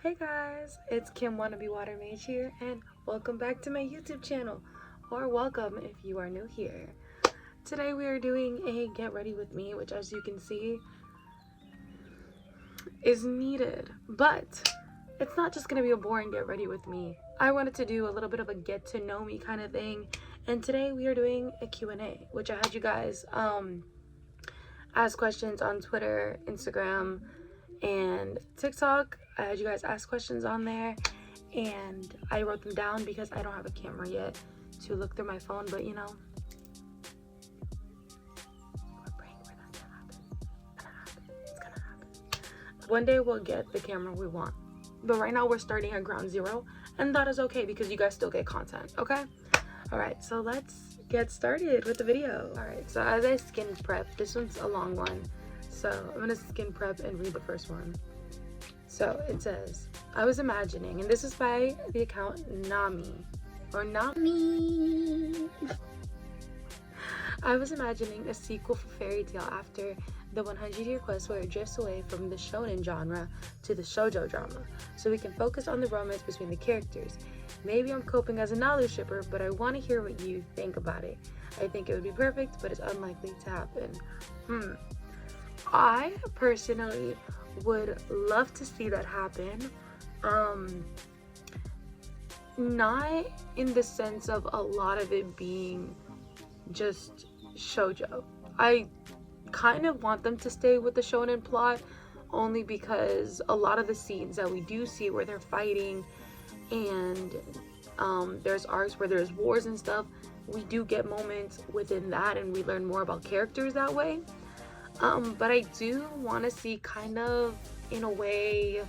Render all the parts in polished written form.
Hey guys, it's Kim Wannabe Water Mage here, and welcome back to my YouTube channel, or welcome if you are new here. Today we are doing a get ready with me, which as you can see is needed, but it's not just gonna be a boring get ready with me. I wanted to do a little bit of a get to know me kind of thing, and today we are doing a Q&A, which I had you guys ask questions on Twitter, Instagram, and TikTok. I had you guys ask questions on there and I wrote them down because I don't have a camera yet to look through my phone, but you know, we're praying for that to happen. It's gonna happen. One day we'll get the camera we want, but right now we're starting at ground zero, and that is okay because you guys still get content, okay? All right, so let's get started with the video. All right, so as I skin prep, this one's a long one, so I'm gonna skin prep and read the first one. So it says, I was imagining, and this is by the account Nami, or Nami. I was imagining a sequel for Fairy Tail after the 100-year quest where it drifts away from the shonen genre to the shoujo drama, so we can focus on the romance between the characters. Maybe I'm coping as a Nalu shipper, but I want to hear what you think about it. I think it would be perfect, but it's unlikely to happen. I personally would love to see that happen. Not in the sense of a lot of it being just shoujo. I kind of want them to stay with the shonen plot, only because a lot of the scenes that we do see where they're fighting and there's arcs where there's wars and stuff, we do get moments within that and we learn more about characters that way. But I do want to see kind of, in a way,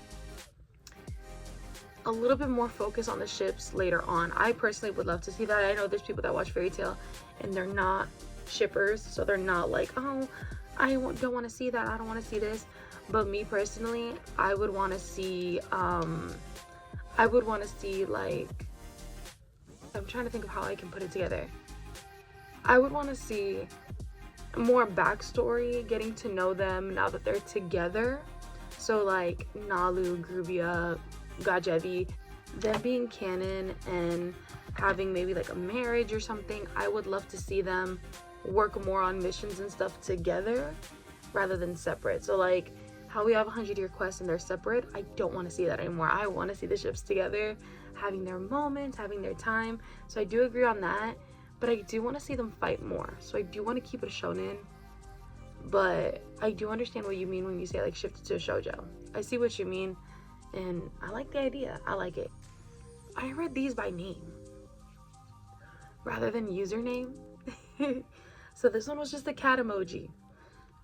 a little bit more focus on the ships later on. I personally would love to see that. I know there's people that watch Fairy Tail and they're not shippers, so they're not like, oh, I don't want to see that, I don't want to see this. But me personally, I would want to see, like, I'm trying to think of how I can put it together. I would want to see more backstory, getting to know them now that they're together. So like Nalu, Grwm, Gajevi, them being canon and having maybe like a marriage or something. I would love to see them work more on missions and stuff together rather than separate. So like how we have a 100-year quest and they're separate, I don't want to see that anymore. I want to see the ships together, having their moments, having their time. So I do agree on that. But I do want to see them fight more. So I do want to keep it a shonen. But I do understand what you mean when you say like shift it to a shoujo. I see what you mean. And I like the idea. I like it. I read these by name rather than username. So this one was just a cat emoji.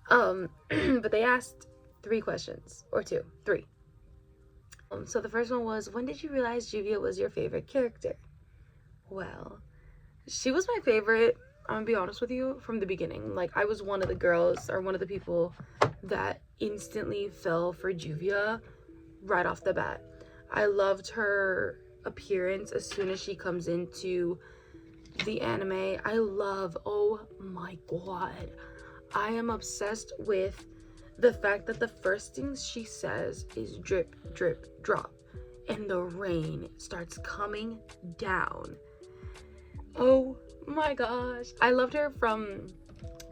But they asked 3 questions. Or 2. 3. So the first one was, when did you realize Juvia was your favorite character? Well, she was my favorite, I'm gonna be honest with you, from the beginning. Like, I was one of the girls, or one of the people that instantly fell for Juvia right off the bat. I loved her appearance as soon as she comes into the anime. Oh my god, I am obsessed with the fact that the first thing she says is drip, drip, drop, and the rain starts coming down. Oh my gosh, I loved her from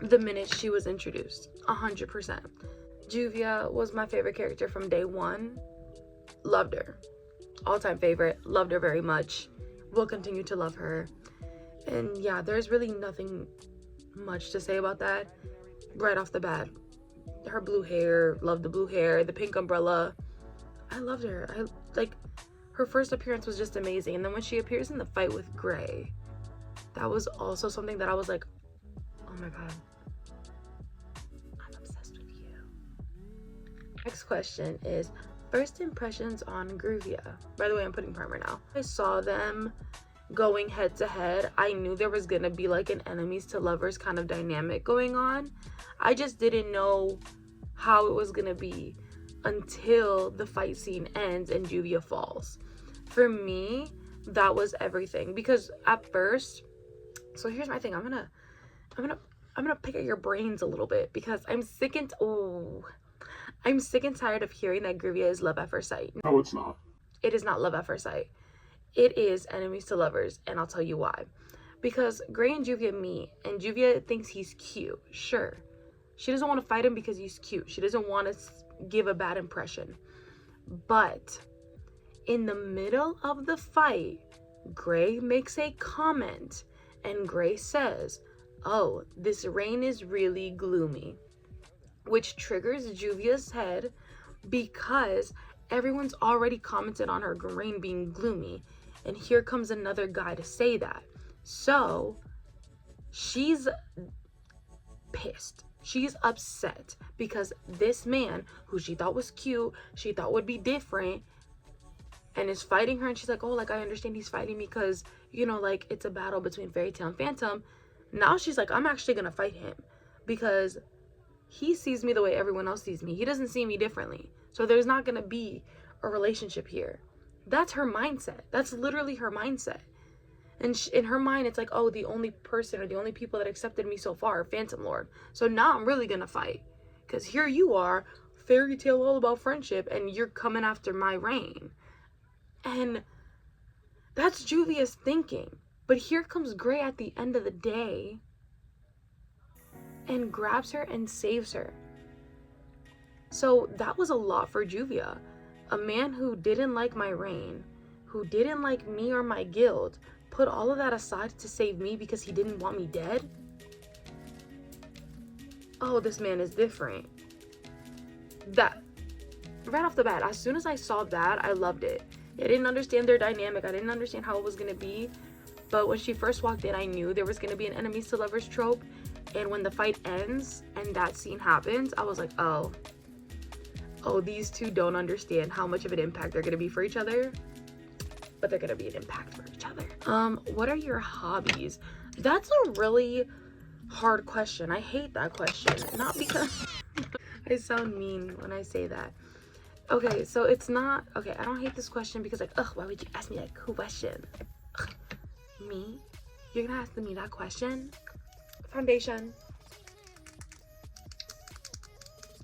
the minute she was introduced, 100%. Juvia was my favorite character from day one. Loved her, all-time favorite. Loved her very much. Will continue to love her. And yeah, there's really nothing much to say about that right off the bat. Her blue hair, loved the blue hair, the pink umbrella. I loved her. Her first appearance was just amazing, and then when she appears in the fight with Gray, that was also something that I was like, oh my god, I'm obsessed with you. Next question is, first impressions on Grwm. By the way, I'm putting primer now. I saw them going head to head. I knew there was gonna be like an enemies to lovers kind of dynamic going on. I just didn't know how it was gonna be until the fight scene ends and Juvia falls. For me, that was everything, because at first, so here's my thing. I'm gonna pick at your brains a little bit, because I'm sick and tired of hearing that Grwm is love at first sight. No, it's not. it is not love at first sight. It is enemies to lovers, and I'll tell you why. Because Gray and Juvia meet, and Juvia thinks he's cute. Sure. She doesn't want to fight him because he's cute. She doesn't want to give a bad impression. But in the middle of the fight, Gray makes a comment, and Gray says, "Oh, this rain is really gloomy," which triggers Juvia's head because everyone's already commented on her rain being gloomy, and here comes another guy to say that. So she's pissed. She's upset because this man who she thought was cute, she thought would be different, and is fighting her, and she's like, oh, like, I understand he's fighting me because, you know, like, it's a battle between Fairy Tail and Phantom. Now she's like, I'm actually gonna fight him because he sees me the way everyone else sees me. He doesn't see me differently. So there's not gonna be a relationship here. That's her mindset. That's literally her mindset. And in her mind, it's like, oh, the only person or the only people that accepted me so far are Phantom Lord. So now I'm really gonna fight. Because here you are, Fairy Tail all about friendship, and you're coming after my reign. And that's Juvia's thinking. But here comes Gray at the end of the day and grabs her and saves her. So that was a lot for Juvia. A man who didn't like my reign, who didn't like me or my guild, put all of that aside to save me because he didn't want me dead? Oh, this man is different. That, right off the bat, as soon as I saw that, I loved it. I didn't understand their dynamic. I didn't understand how it was going to be. But when she first walked in, I knew there was going to be an enemies to lovers trope. And when the fight ends and that scene happens, I was like, oh, these two don't understand how much of an impact they're going to be for each other. But they're going to be an impact for each other. What are your hobbies? That's a really hard question. I hate that question. Not because I sound mean when I say that. Okay, so it's not, okay, I don't hate this question because, like, ugh, why would you ask me that question? Ugh, me? You're gonna ask me that question? Foundation.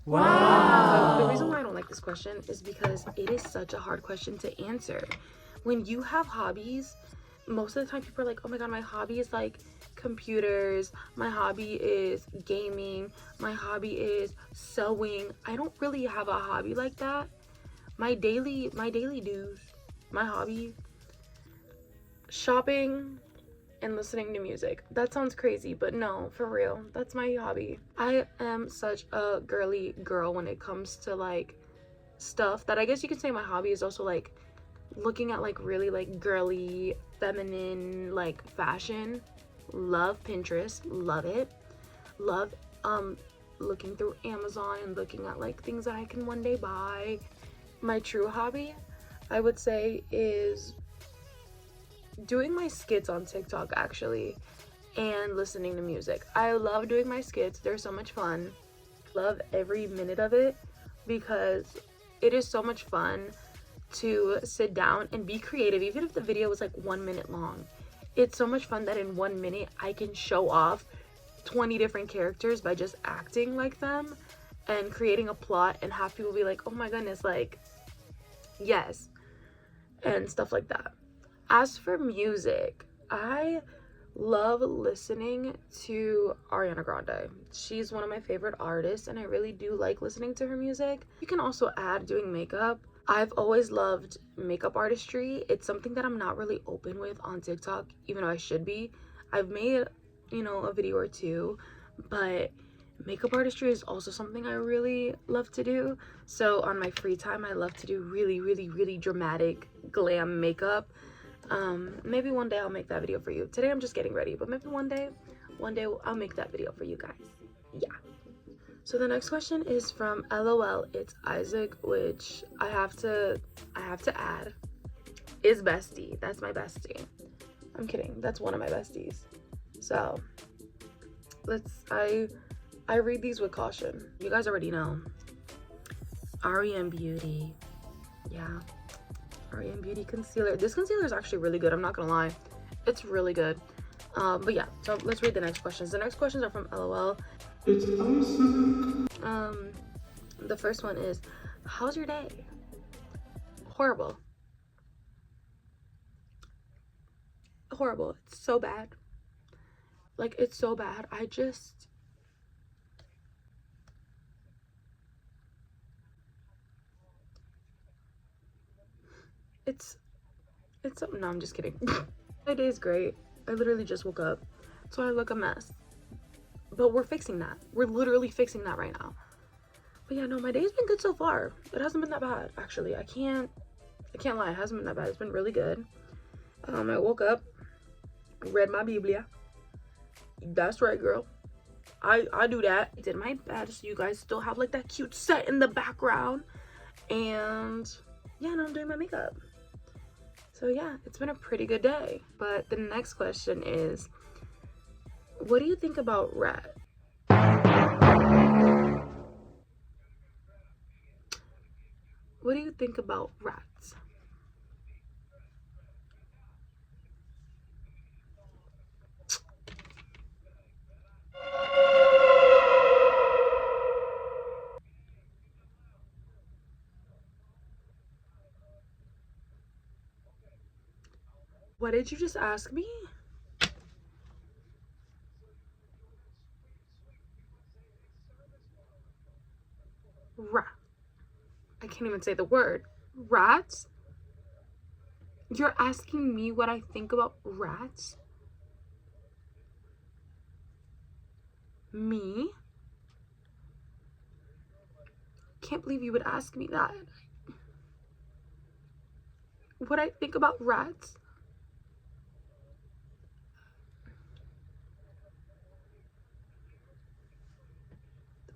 Wow. So the reason why I don't like this question is because it is such a hard question to answer. When you have hobbies, most of the time people are like, oh my god, my hobby is like computers, my hobby is gaming, my hobby is sewing. I don't really have a hobby like that. My daily dues, my hobby, shopping and listening to music. That sounds crazy, but no, for real, that's my hobby. I am such a girly girl when it comes to like stuff that I guess you could say my hobby is also like looking at like really like girly, feminine like fashion. Love Pinterest, love it. Love looking through Amazon and looking at like things that I can one day buy. My true hobby, I would say, is doing my skits on TikTok actually, and listening to music. I love doing my skits. They're so much fun. Love every minute of it because it is so much fun to sit down and be creative, even if the video was like 1 minute long. It's so much fun that in 1 minute I can show off 20 different characters by just acting like them and creating a plot and have people be like, oh my goodness, like, yes, and stuff like that. As for music, I love listening to Ariana Grande. She's one of my favorite artists, and I really do like listening to her music. You can also add doing makeup. I've always loved makeup artistry. It's something that I'm not really open with on TikTok, even though I should be. I've made, you know, a video or two, but makeup artistry is also something I really love to do. So on my free time, I love to do really, really, really dramatic glam makeup. Maybe one day I'll make that video for you. Today I'm just getting ready, but maybe one day I'll make that video for you guys. Yeah. So the next question is from LOL, it's Isaac, which I have to add, is bestie. That's my bestie. I'm kidding. That's one of my besties. So I read these with caution. You guys already know. REM Beauty. Yeah. REM Beauty concealer. This concealer is actually really good. I'm not gonna lie. It's really good. But yeah, so let's read the next questions. The next questions are from LOL. It's Isaac. The first one is, how's your day? Horrible. horrible. It's so bad. Like, it's so bad. It's something. No, I'm just kidding. My day is great. I literally just woke up, so I look a mess. But we're fixing that. We're literally fixing that right now. But yeah, no, my day's been good so far. It hasn't been that bad, actually. I can't lie. It hasn't been that bad. It's been really good. I woke up, read my Biblia. That's right, girl. I do that. I did my bed, so you guys still have like that cute set in the background. And yeah, now I'm doing my makeup. So yeah, it's been a pretty good day. But the next question is, what do you think about rats? What do you think about rats? What did you just ask me? Rat. I can't even say the word. Rats? You're asking me what I think about rats? Me? Can't believe you would ask me that. What I think about rats?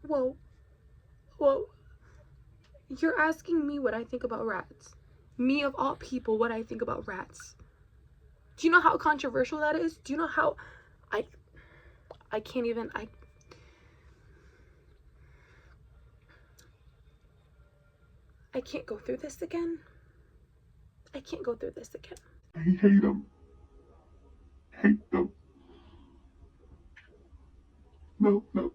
Whoa. Whoa. You're asking me what I think about rats. Me, of all people, what I think about rats. Do you know how controversial that is? Do you know how I can't even I can't go through this again. I can't go through this again. I hate them. Hate them. No, no.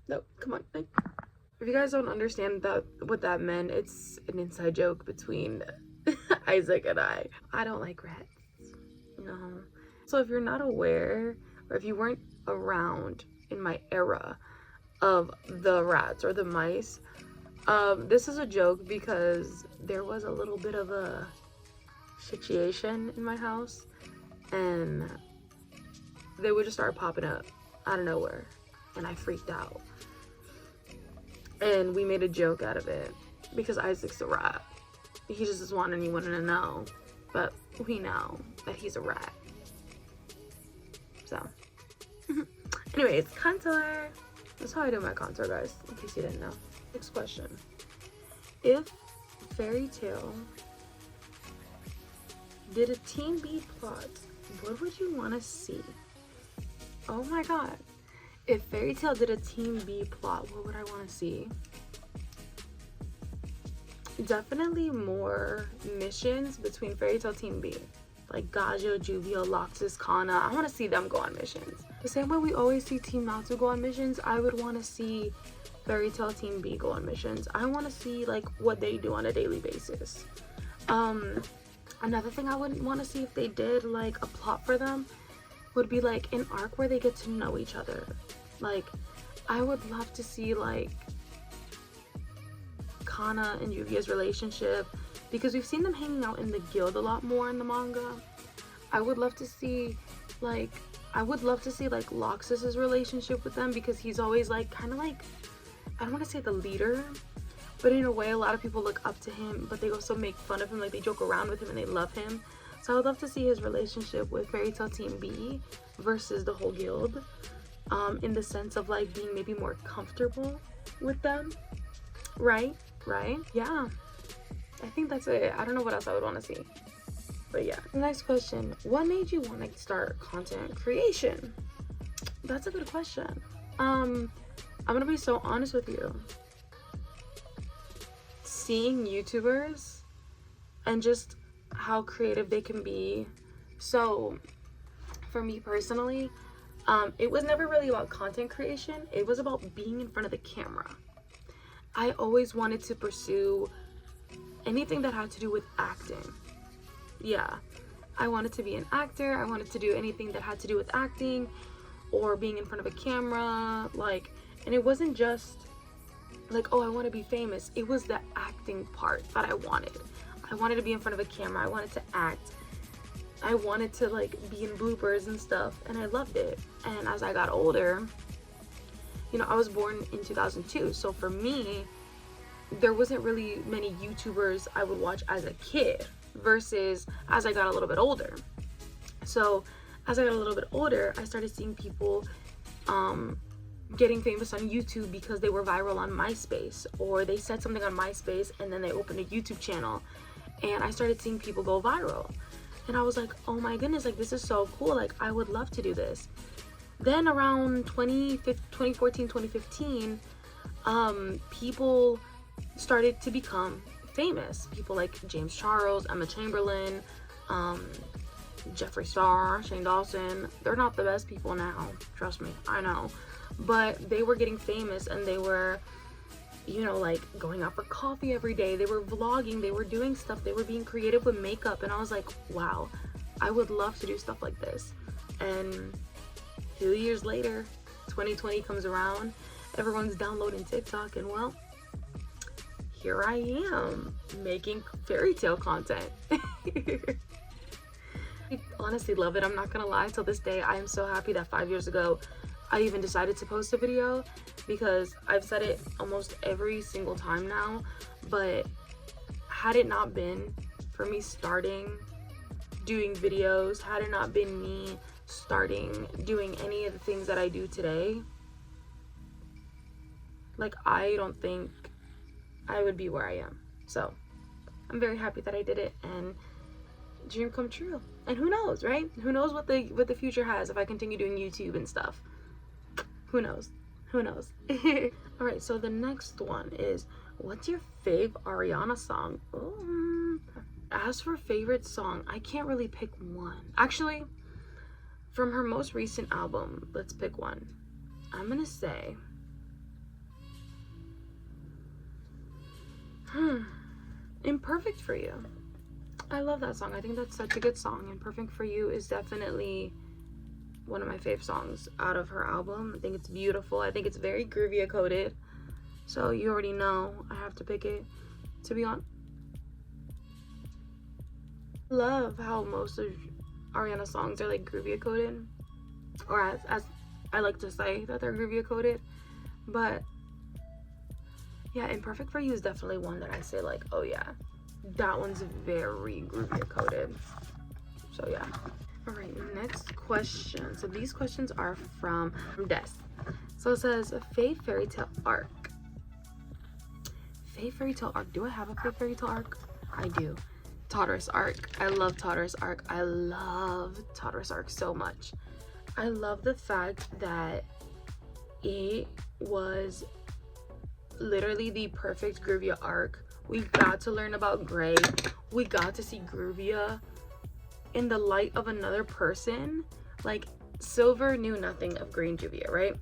No, come on. If you guys don't understand what that meant, it's an inside joke between Isaac and I. I don't like rats. No. So if you're not aware, or if you weren't around in my era of the rats or the mice, this is a joke because there was a little bit of a situation in my house, and they would just start popping up out of nowhere, and I freaked out. And we made a joke out of it because Isaac's a rat. He just doesn't want anyone to know, but we know that he's a rat. So, anyways, contour. That's how I do my contour, guys, in case you didn't know. Next question. If Fairy Tale did a Teen B plot, what would you want to see? Oh my god. If Fairy Tale did a Teen B plot, what would I want to see? Definitely more missions between Fairy Tale Teen B. Like Gajo, Juvia, Loxus, Kana. I want to see them go on missions. The same way we always see Team Natsu go on missions, I would want to see Fairy Tale Teen B go on missions. I want to see like what they do on a daily basis. Another thing I would want to see if they did like a plot for them would be like an arc where they get to know each other. Like, I would love to see like Kana and Yuvia's relationship, because we've seen them hanging out in the guild a lot more in the manga. I would love to see like Loxus's relationship with them, because he's always like kind of like, I don't want to say the leader, but in a way a lot of people look up to him, but they also make fun of him, like they joke around with him and they love him. So I would love to see his relationship with Fairy Tale Team B versus the whole guild, in the sense of like being maybe more comfortable with them, right? Yeah, I think that's it. I don't know what else I would want to see, but yeah. Next question. What made you want to start content creation? That's a good question. I'm gonna be so honest with you. Seeing YouTubers and just how creative they can be. So for me personally, it was never really about content creation. It was about being in front of the camera. I always wanted to pursue anything that had to do with acting. Yeah. I wanted to be an actor. I wanted to do anything that had to do with acting or being in front of a camera, like, and it wasn't just like, oh, I want to be famous. It was the acting part that I wanted. I wanted to be in front of a camera. I wanted to act. I wanted to like be in bloopers and stuff, and I loved it. And as I got older, you know, I was born in 2002, so for me, there wasn't really many YouTubers I would watch as a kid versus as I got a little bit older. So as I got a little bit older, I started seeing people getting famous on YouTube because they were viral on MySpace, or they said something on MySpace and then they opened a YouTube channel, and I started seeing people go viral. And I was like, oh my goodness, like this is so cool, like I would love to do this. Then around 2014, 2015, people started to become famous. People like James Charles, Emma Chamberlain, Jeffree Star, Shane Dawson. They're not the best people now, trust me, I know. But they were getting famous, and they were, you know, like going out for coffee every day. They were vlogging, they were doing stuff, they were being creative with makeup, and I was like, wow, I would love to do stuff like this. And 2 years later, 2020 comes around, everyone's downloading TikTok, and well, here I am making fairy tale content. I honestly love it. I'm not gonna lie, till this day I am so happy that 5 years ago I even decided to post a video, because I've said it almost every single time now, but had it not been for me starting doing videos, had it not been me starting doing any of the things that I do today, like I don't think I would be where I am. So I'm very happy that I did it, and dream come true. And who knows, right? Who knows what the future has if I continue doing YouTube and stuff. Who knows? Who knows? All right, so the next one is, what's your fave Ariana song? As for favorite song, I can't really pick one. Actually, from her most recent album, let's pick one. I'm gonna say, Imperfect for You. I love that song. I think that's such a good song. Imperfect for You is definitely one of my fave songs out of her album. I think it's beautiful. I think it's very Grwm coded. So you already know I have to pick it, to be honest. I love how most of Ariana's songs are like Grwm coded, or as I like to say that they're Grwm coded. But yeah, Imperfect for You is definitely one that I say like, oh yeah, that one's very Grwm coded. So yeah. All right, next question. So these questions are from Des. So it says, fave fairy tale arc. Fave fairy tale arc. Do I have a fave fairy tale arc? I do. Tartarus arc. I love Tartarus arc. I love Tartarus arc so much. I love the fact that it was literally the perfect Grwm arc. We got to learn about Gray. We got to see Grwm in the light of another person. Like, Silver knew nothing of Green Juvia, right?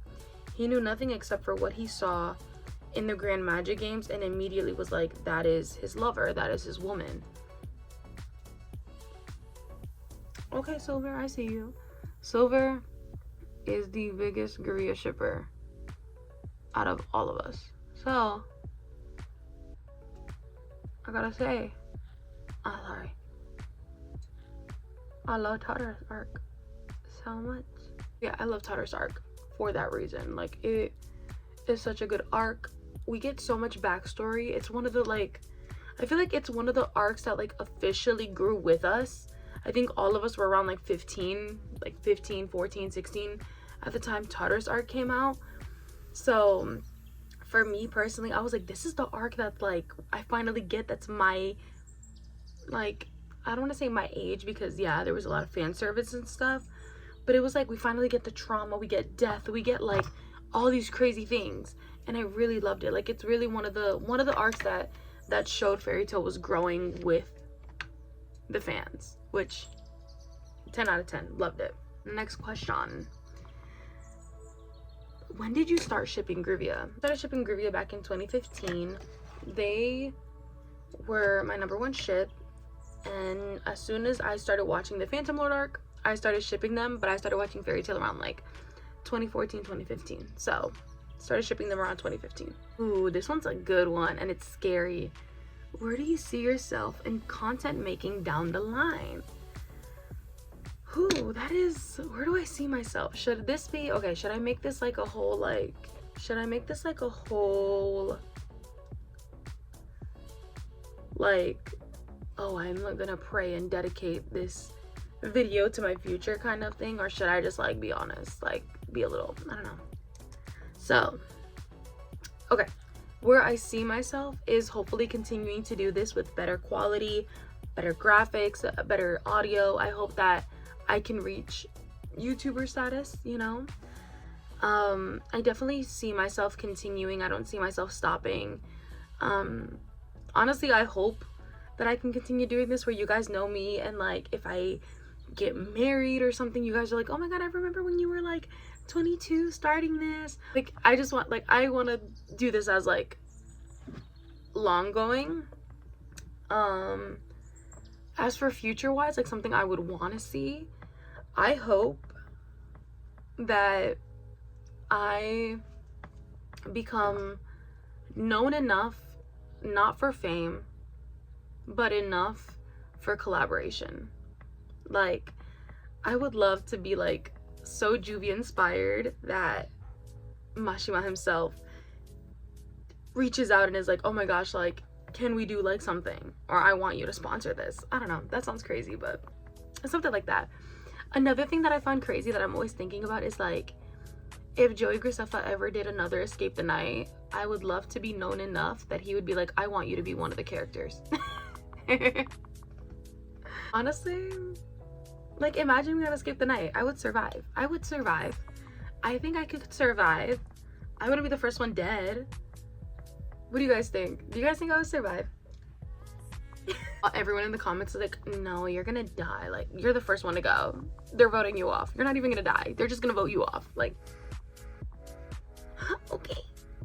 He knew nothing except for what he saw in the Grand Magic Games, and immediately was like, that is his lover, that is his woman. Okay, Silver, I see you. Silver is the biggest Grwm shipper out of all of us. So, I gotta say, I'm sorry, I love Tartarus arc so much. Yeah, I love Tartarus arc for that reason. Like, it is such a good arc. We get so much backstory. It's one of the, like, I feel like it's one of the arcs that like officially grew with us. I think all of us were around like 15, 14, 16 at the time Tartarus arc came out. So for me personally, I was like, this is the arc that like I finally get, that's my, like, I don't want to say my age, because yeah, there was a lot of fan service and stuff, but it was like we finally get the trauma, we get death, we get like all these crazy things, and I really loved it. Like, it's really one of the arcs that showed fairy tale was growing with the fans, which 10 out of 10, loved it. Next question. When did you start shipping Grwm? I started shipping Grwm back in 2015. They were my #1 ship. And as soon as I started watching the Phantom Lord arc, I started shipping them, but I started watching Fairy Tail around like 2014, 2015. So started shipping them around 2015. Ooh, this one's a good one, and it's scary. Where do you see yourself in content making down the line? Ooh, that is, where do I see myself? Should this be, okay, should I make this like a whole, like, should I make this like a whole, like, oh, I'm gonna pray and dedicate this video to my future kind of thing? Or should I just like be honest, like be a little, I don't know. So, okay, where I see myself is hopefully continuing to do this with better quality, better graphics, better audio. I hope that I can reach YouTuber status, you know. I definitely see myself continuing. I don't see myself stopping. Honestly, I hope that I can continue doing this where you guys know me, and like if I get married or something, you guys are like, oh my god, I remember when you were like 22 starting this. Like I just want, like, I want to do this as like long going. As for future wise, like something I would want to see, I hope that I become known enough, not for fame, but enough for collaboration. Like, I would love to be like so Juvia inspired that Mashima himself reaches out and is like, oh my gosh, like, can we do like something? Or I want you to sponsor this. I don't know, that sounds crazy, but something like that. Another thing that I find crazy that I'm always thinking about is like, if Joey Graceffa ever did another Escape the Night, I would love to be known enough that he would be like, I want you to be one of the characters. Honestly, like, imagine me on Escape the Night. I would survive. I would survive. I think I could survive. I wouldn't be the first one dead. What do you guys think? Do you guys think I would survive? Everyone in the comments is like, no, you're gonna die. Like, you're the first one to go. They're voting you off. You're not even gonna die. They're just gonna vote you off. Like, okay.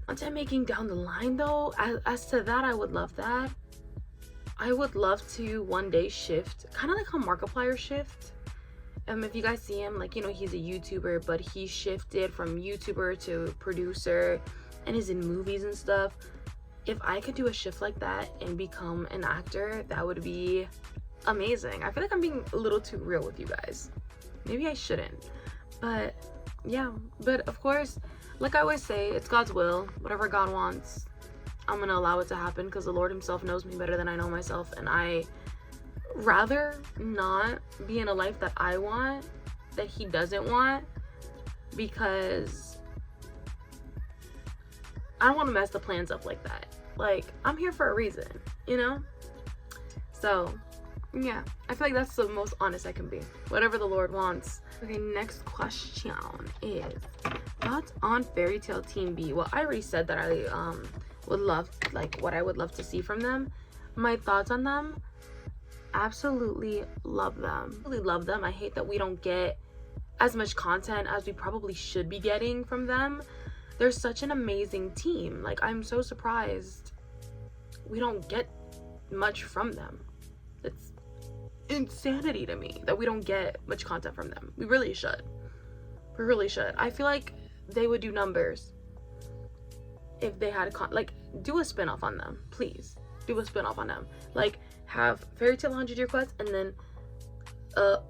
Content making down the line though, as to that, I would love that. I would love to one day shift, kind of like how Markiplier shift. If you guys see him, like, you know, he's a YouTuber, but he shifted from YouTuber to producer and is in movies and stuff. If I could do a shift like that and become an actor, that would be amazing. I feel like I'm being a little too real with you guys. Maybe I shouldn't. But yeah, but of course, like I always say, it's God's will. Whatever God wants, I'm gonna allow it to happen, because the Lord himself knows me better than I know myself, and I rather not be in a life that I want, that he doesn't want, because I don't want to mess the plans up like that. Like, I'm here for a reason, you know? So, yeah, I feel like that's the most honest I can be. Whatever the Lord wants. Okay, next question is thoughts on Fairy Tail Team B. Well, I already said that I would love, like, what I would love to see from them. My thoughts on them, absolutely love them. Really love them. I hate that we don't get as much content as we probably should be getting from them. They're such an amazing team. Like, I'm so surprised we don't get much from them. It's insanity to me that we don't get much content from them. We really should. We really should. I feel like they would do numbers if they had like, do a spin-off on them, please. Do a spin-off on them. Like, have Fairy Tail 100-Year Quest and then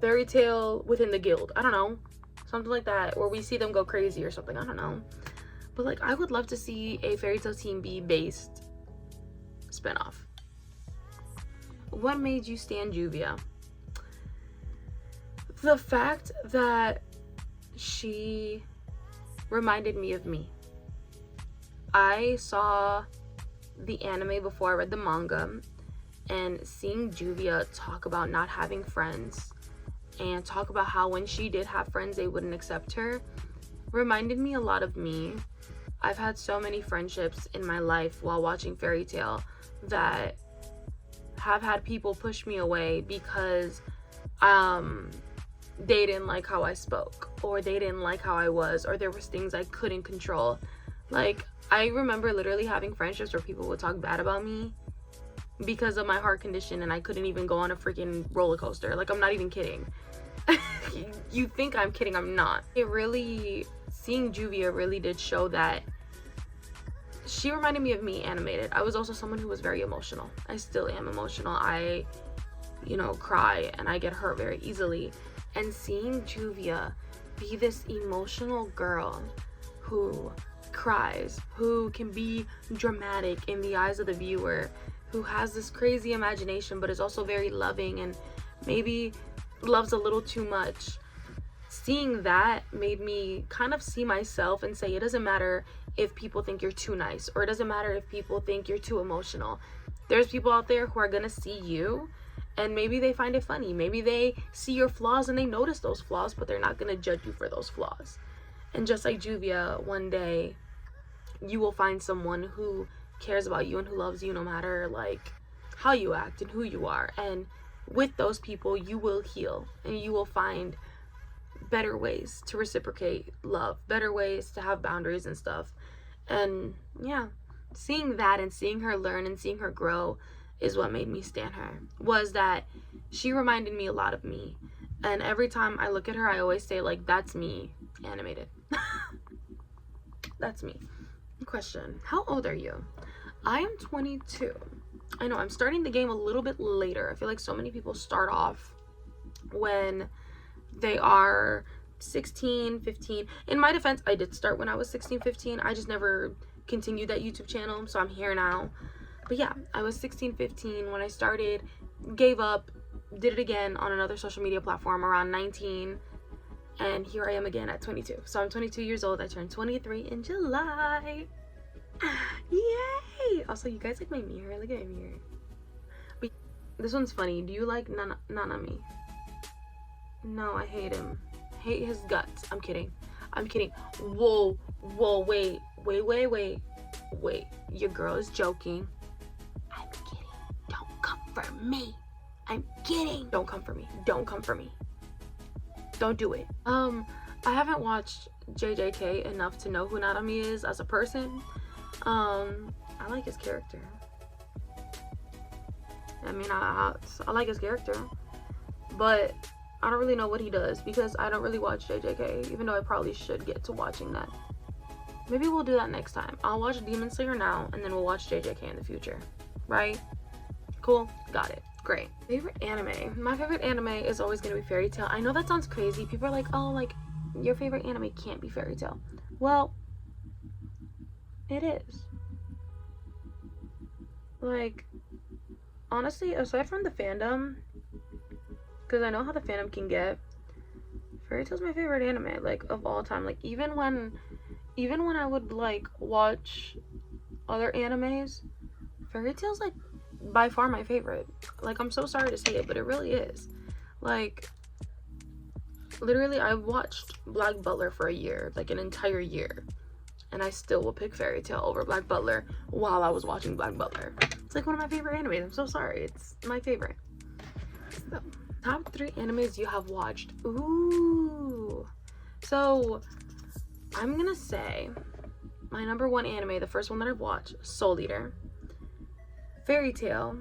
Fairy Tail within the guild. I don't know, something like that, or we see them go crazy or something. I don't know. But like, I would love to see a Fairy Tail Team B based spinoff. What made you stan Juvia? The fact that she reminded me of me. I saw the anime before I read the manga, and seeing Juvia talk about not having friends and talk about how when she did have friends they wouldn't accept her reminded me a lot of me. I've had so many friendships in my life while watching Fairy Tail that have had people push me away because they didn't like how I spoke, or they didn't like how I was, or there was things I couldn't control. Like, I remember literally having friendships where people would talk bad about me because of my heart condition, and I couldn't even go on a freaking roller coaster. Like, I'm not even kidding. You think I'm kidding, I'm not. It really, seeing Juvia really did show that she reminded me of me animated. I was also someone who was very emotional. I still am emotional. I, you know, cry and I get hurt very easily. And seeing Juvia be this emotional girl who cries, who can be dramatic in the eyes of the viewer, who has this crazy imagination but is also very loving and maybe loves a little too much. Seeing that made me kind of see myself and say, it doesn't matter if people think you're too nice, or it doesn't matter if people think you're too emotional. There's people out there who are gonna see you and maybe they find it funny. Maybe they see your flaws and they notice those flaws, but they're not gonna judge you for those flaws. And just like Juvia, one day you will find someone who cares about you and who loves you no matter like how you act and who you are. And with those people you will heal and you will find better ways to reciprocate love, better ways to have boundaries and stuff. And yeah, seeing that and seeing her learn and seeing her grow is what made me stan her. Was that she reminded me a lot of me. And every time I look at her, I always say, like, that's me animated. That's me. Question: how old are you? I am 22. I know I'm starting the game a little bit later. I feel like so many people start off when they are 16, 15. In my defense, I did start when I was 16, 15. I just never continued that YouTube channel, so I'm here now. But yeah, I was 16, 15 when I started, gave up, did it again on another social media platform around 19, and here I am again at 22. So I'm 22 years old. I turned 23 in July. Yay! Also, you guys like my mirror? Look at my mirror. But this one's funny. Do you like Nanami? No, I hate him. Hate his guts. I'm kidding. I'm kidding. Whoa, wait. Your girl is joking. I'm kidding. Don't come for me. I'm kidding. Don't come for me. Don't come for me. Don't do it. I haven't watched JJK enough to know who Nanami is as a person. I like his character. I mean, I like his character, but I don't really know what he does because I don't really watch JJK, even though I probably should get to watching that. Maybe we'll do that next time. I'll watch Demon Slayer now, and then we'll watch JJK in the future. Right? Cool? Got it. Great. Favorite anime? My favorite anime is always going to be Fairy Tail. I know that sounds crazy. People are like, oh, like, your favorite anime can't be Fairy Tail. Well, it is. Like, honestly, aside from the fandom, because I know how the fandom can get, Fairy Tail's my favorite anime, like, of all time. Like, even when I would, like, watch other animes, Fairy Tail's, like, by far my favorite. Like, I'm so sorry to say it, but it really is. Like, literally, I watched Black Butler for a year, like, an entire year. And I still will pick Fairy Tail over Black Butler while I was watching Black Butler. It's, like, one of my favorite animes. I'm so sorry. It's my favorite. So, top 3 animes you have watched. Ooh. So, I'm gonna say my number 1 anime, the first one that I've watched, Soul Eater, Fairy Tail,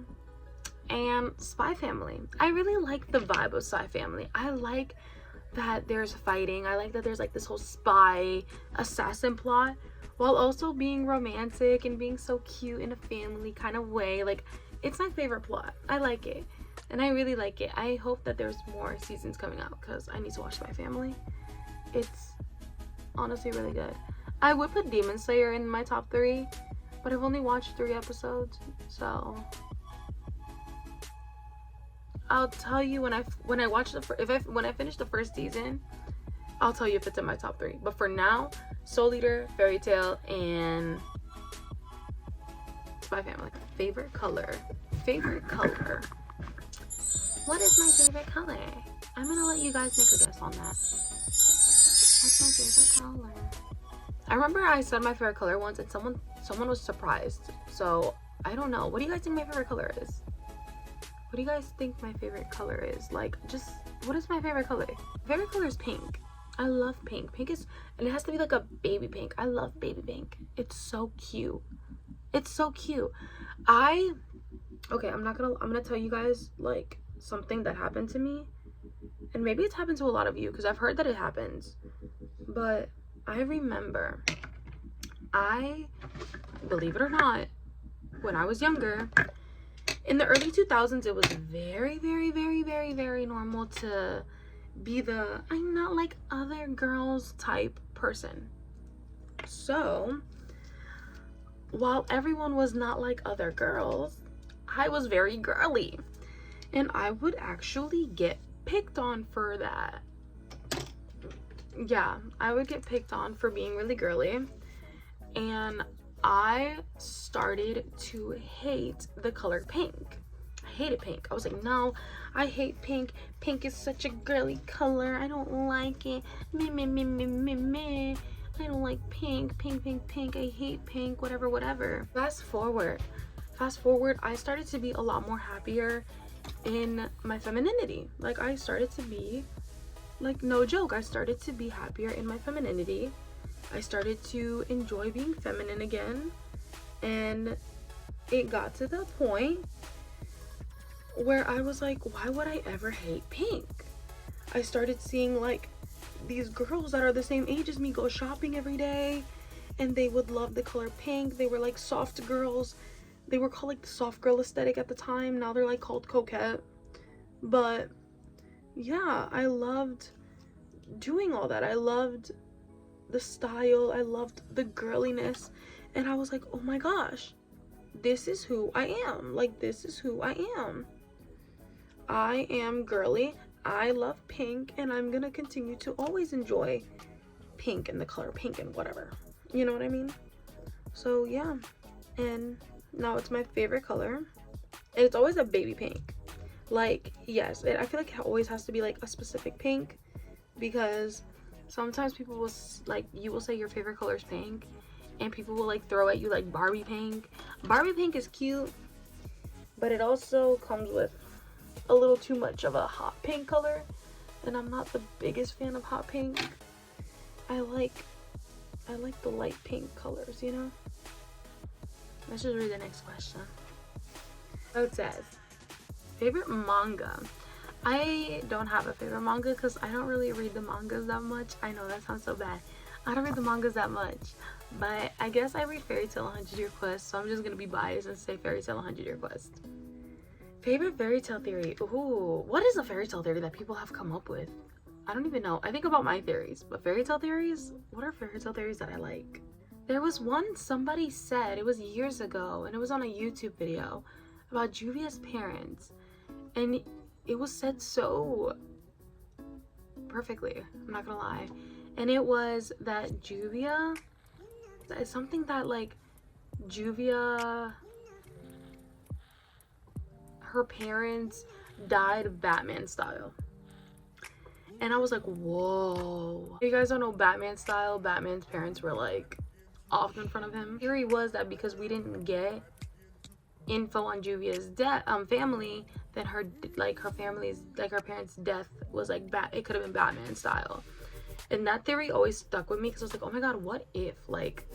and Spy Family. I really like the vibe of Spy Family. I like that there's fighting. I like that there's like this whole spy assassin plot while also being romantic and being so cute in a family kind of way. Like, it's my favorite plot. I like it. And I really like it. I hope that there's more seasons coming out because I need to watch Spy Family. It's honestly really good. I would put Demon Slayer in my top 3, but I've only watched 3 episodes, so I'll tell you when I watch when I finish the first season, I'll tell you if it's in my top 3. But for now, Soul Eater, Fairy Tail, and Spy Family. Favorite color. What is my favorite color? I'm gonna let you guys make a guess on that. What's my favorite color? I remember I said my favorite color once and someone was surprised. So I don't know. What do you guys think my favorite color is? What do you guys think my favorite color is? Like, just, what is my favorite color? My favorite color is pink. I love pink. Pink is, and it has to be like a baby pink. I love baby pink. It's so cute. It's so cute. I Okay, I'm gonna tell you guys like something that happened to me, and maybe it's happened to a lot of you because I've heard that it happens. But I remember, I believe it or not, when I was younger, in the early 2000s, it was very, very, very, very, very normal to be the I'm not like other girls type person. So, while everyone was not like other girls, I was very girly. And I would actually get picked on for that. Yeah, I would get picked on for being really girly. And I started to hate the color pink. I hated pink. I was like, no, I hate pink. Pink is such a girly color. I don't like it. Me, me, me, me, me, me. I don't like pink. Pink, pink, pink. I hate pink. Whatever, whatever. Fast forward, I started to be a lot more happier in my femininity. Like, I started to be, like, no joke, I started to be happier in my femininity. I started to enjoy being feminine again, and it got to the point where I was like, why would I ever hate pink? I started seeing like these girls that are the same age as me go shopping every day, and they would love the color pink. They were like soft girls. They were called like the soft girl aesthetic at the time. Now they're like called coquette. But yeah, I loved doing all that. I loved the style, I loved the girliness, and I was like, oh my gosh, this is who I am. Like, this is who I am. I am girly, I love pink, and I'm gonna continue to always enjoy pink and the color pink and whatever, you know what I mean? So yeah, and now it's my favorite color, and it's always a baby pink. Like, yes, I feel like it always has to be like a specific pink, because sometimes people will like, you will say your favorite color is pink, and people will like throw at you like Barbie pink. Barbie pink is cute, but it also comes with a little too much of a hot pink color, and I'm not the biggest fan of hot pink. I like the light pink colors, you know? Let's just read the next question. So it says, favorite manga. I don't have a favorite manga because I don't really read the mangas that much. I know that sounds so bad. I don't read the mangas that much, but I guess I read Fairy Tail 100 Year Quest, so I'm just gonna be biased and say Fairy Tail 100 Year Quest. Favorite fairy tale theory. Ooh, what is a fairy tale theory that people have come up with? I don't even know. I think about my theories, but fairy tale theories? What are fairy tale theories that I like? There was one somebody said, it was years ago, and it was on a YouTube video about Juvia's parents, and it was said so perfectly, I'm not gonna lie. And it was that Juvia, it's something that like Juvia, her parents died Batman style. And I was like, whoa. You guys don't know Batman style, Batman's parents were like off in front of him. Theory was that because we didn't get info on Juvia's family, then her family's, like her parents' death was like it could have been Batman style. And that theory always stuck with me because I was like, oh my god, what if like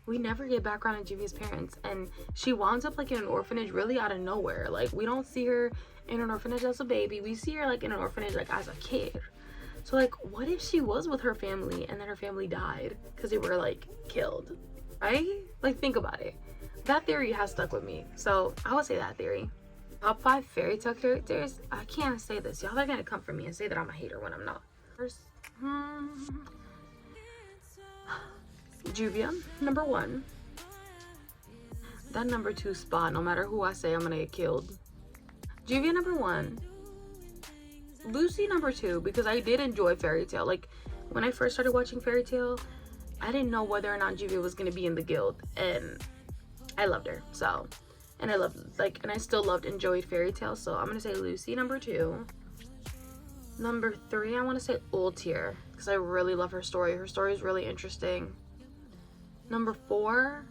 we never get background on Juvia's parents and she winds up like in an orphanage really out of nowhere. Like, we don't see her in an orphanage as a baby, we see her like in an orphanage like as a kid. So like, what if she was with her family and then her family died because they were like killed? Right? Like, think about it. That theory has stuck with me, so I would say that theory. Top 5 fairy tale characters. I can't say this. Y'all are gonna come for me and say that I'm a hater when I'm not. First, Juvia, number 1. That number 2 spot, no matter who I say, I'm gonna get killed. Juvia, number 1. Lucy, number 2, because I did enjoy Fairy Tail. Like, when I first started watching Fairy Tail, I didn't know whether or not Juvia was gonna be in the guild, and I loved her. So, and I still enjoyed Fairy Tail. So I'm gonna say Lucy, number 2. Number 3, I want to say Ultier, because I really love her story. Her story is really interesting. Number 4,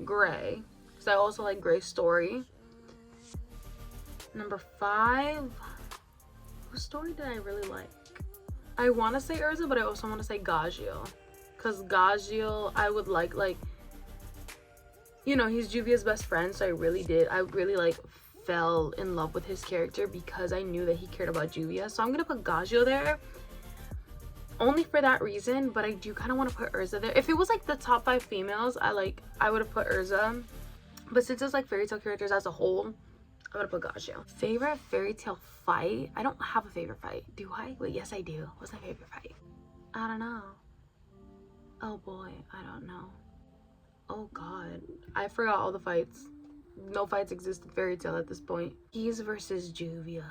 Gray, because I also like Gray's story. Number 5, whose story did I really like? I want to say Urza, but I also want to say Gajiel, because Gajiel, I would like, you know, he's Juvia's best friend, so I really like fell in love with his character because I knew that he cared about Juvia. So I'm gonna put Gagio there only for that reason, but I do kind of want to put Urza there. If it was like the top 5 females, I would have put Urza, but since it's like fairy tale characters as a whole, I'm gonna put Gagio. Favorite fairy tale fight? I don't have a favorite fight. Do I? Wait, yes I do. What's my favorite fight? I don't know. Oh boy, I don't know. Oh god, I forgot all the fights. No fights exist in fairy tale at this point. Keys versus Juvia.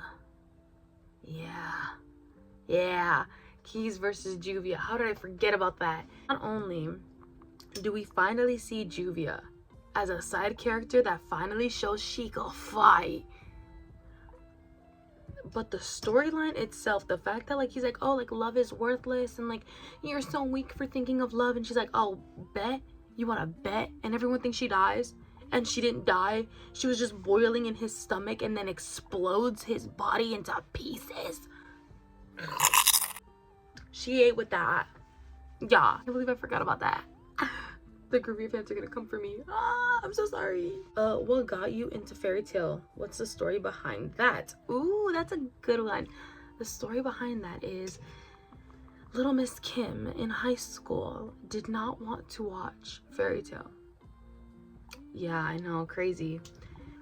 Yeah. Keys versus Juvia. How did I forget about that? Not only do we finally see Juvia as a side character that finally shows she can fight, but the storyline itself, the fact that like he's like, oh, like love is worthless and like you're so weak for thinking of love, and she's like, oh, bet? You want to bet? And everyone thinks she dies, and she didn't die. She was just boiling in his stomach and then explodes his body into pieces. She ate with that. Yeah, I can't believe I forgot about that. The Grwm fans are gonna come for me. I'm so sorry. What got you into fairy tale? What's the story behind that? Ooh, that's a good one. The story behind that is little Miss Kim in high school did not want to watch fairy tale. Yeah, I know, crazy.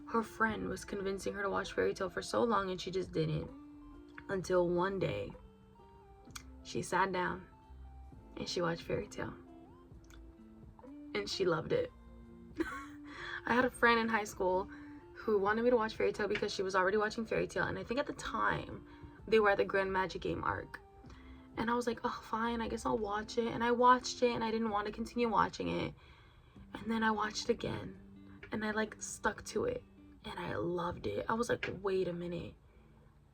Her friend was convincing her to watch fairy tale for so long and she just didn't. Until one day, she sat down and she watched fairy tale. And she loved it. I had a friend in high school who wanted me to watch fairy tale because she was already watching fairy tale, and I think at the time they were at the Grand Magic Game arc. And I was like, oh, fine, I guess I'll watch it. And I watched it and I didn't want to continue watching it. And then I watched it again and I like stuck to it and I loved it. I was like, wait a minute,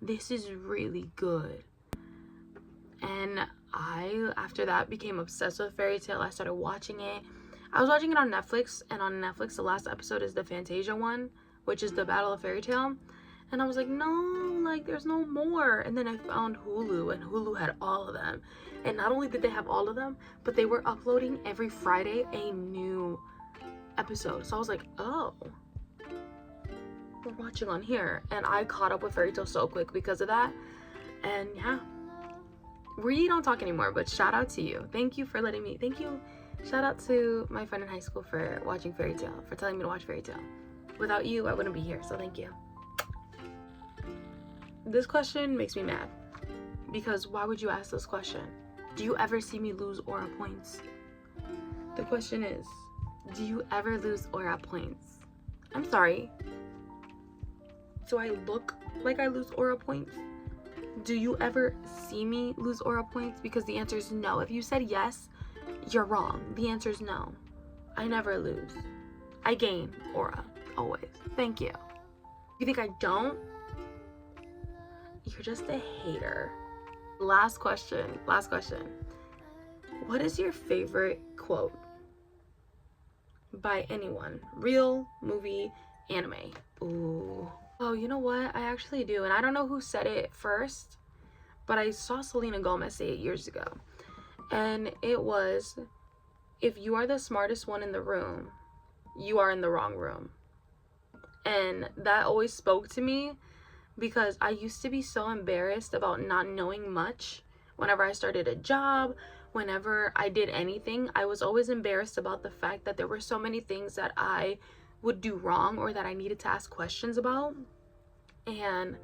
this is really good. And I, after that, became obsessed with fairy tale. I started watching it. I was watching it on Netflix, and on Netflix the last episode is the Fantasia one, which is the Battle of Fairy Tale. And I was like, no, like there's no more. And then I found Hulu, and Hulu had all of them. And not only did they have all of them, but they were uploading every Friday a new episode. So I was like, oh, we're watching on here. And I caught up with fairy tale so quick because of that. And yeah, we don't talk anymore, but shout out to you. Thank you for letting me, shout out to my friend in high school for watching fairy tale, for telling me to watch fairy tale. Without you, I wouldn't be here, so thank you. This question makes me mad, because why would you ask this question? Do you ever see me lose aura points? The question is, do you ever lose aura points? I'm sorry. Do I look like I lose aura points? Do you ever see me lose aura points? Because the answer is no. If you said yes, you're wrong. The answer is no. I never lose. I gain aura, always. Thank you. You think I don't? You're just a hater. Last question. What is your favorite quote by anyone? Real, movie, anime? Ooh. Oh, you know what? I actually do. And I don't know who said it first, but I saw Selena Gomez say it years ago. And it was, if you are the smartest one in the room, you are in the wrong room. And that always spoke to me, because I used to be so embarrassed about not knowing much. Whenever I started a job, whenever I did anything, I was always embarrassed about the fact that there were so many things that I would do wrong or that I needed to ask questions about. And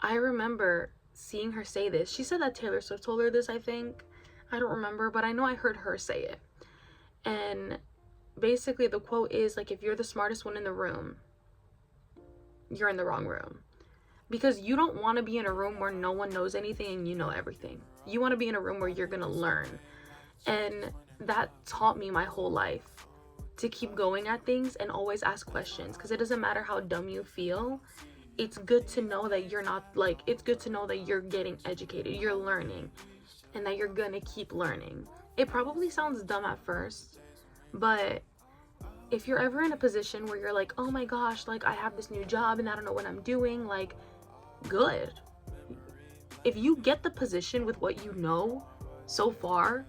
I remember seeing her say this. She said that Taylor Swift told her this, I think. I don't remember, but I know I heard her say it. And basically the quote is like, if you're the smartest one in the room, you're in the wrong room. Because you don't want to be in a room where no one knows anything and you know everything. You want to be in a room where you're going to learn. And that taught me my whole life to keep going at things and always ask questions. Because it doesn't matter how dumb you feel. It's good to know that you're not, like, it's good to know that you're getting educated, you're learning, and that you're going to keep learning. It probably sounds dumb at first, but if you're ever in a position where you're like, oh my gosh, like I have this new job and I don't know what I'm doing, like, good. If you get the position with what you know so far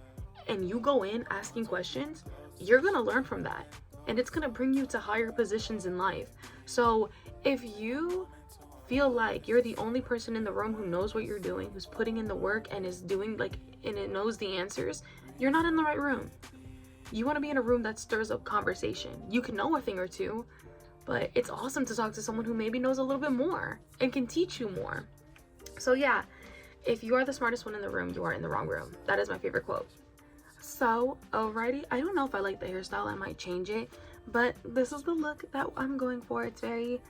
and you go in asking questions, you're gonna learn from that. and it's gonna bring you to higher positions in life. So if you feel like you're the only person in the room who knows what you're doing, who's putting in the work and is doing like, and it knows the answers, you're not in the right room. You want to be in a room that stirs up conversation. You can know a thing or two, but it's awesome to talk to someone who maybe knows a little bit more and can teach you more. So yeah, if you are the smartest one in the room, you are in the wrong room. That is my favorite quote. So alrighty, I don't know if I like the hairstyle, I might change it, but this is the look that I'm going for. It's very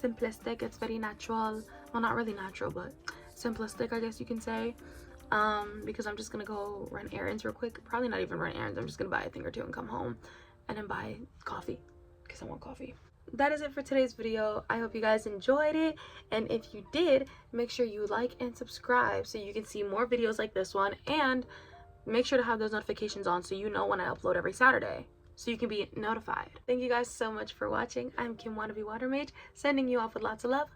simplistic, it's very natural. Well, not really natural, but simplistic, I guess you can say. Because I'm just gonna go run errands real quick. Probably not even run errands, I'm just gonna buy a thing or two and come home and then buy coffee because I want coffee. That is it for today's video. I hope you guys enjoyed it, and if you did, make sure you like and subscribe so you can see more videos like this one, and make sure to have those notifications on so you know when I upload every Saturday, so you can be notified. Thank you guys so much for watching. I'm Kim Wannabe Water Mage, sending you off with lots of love.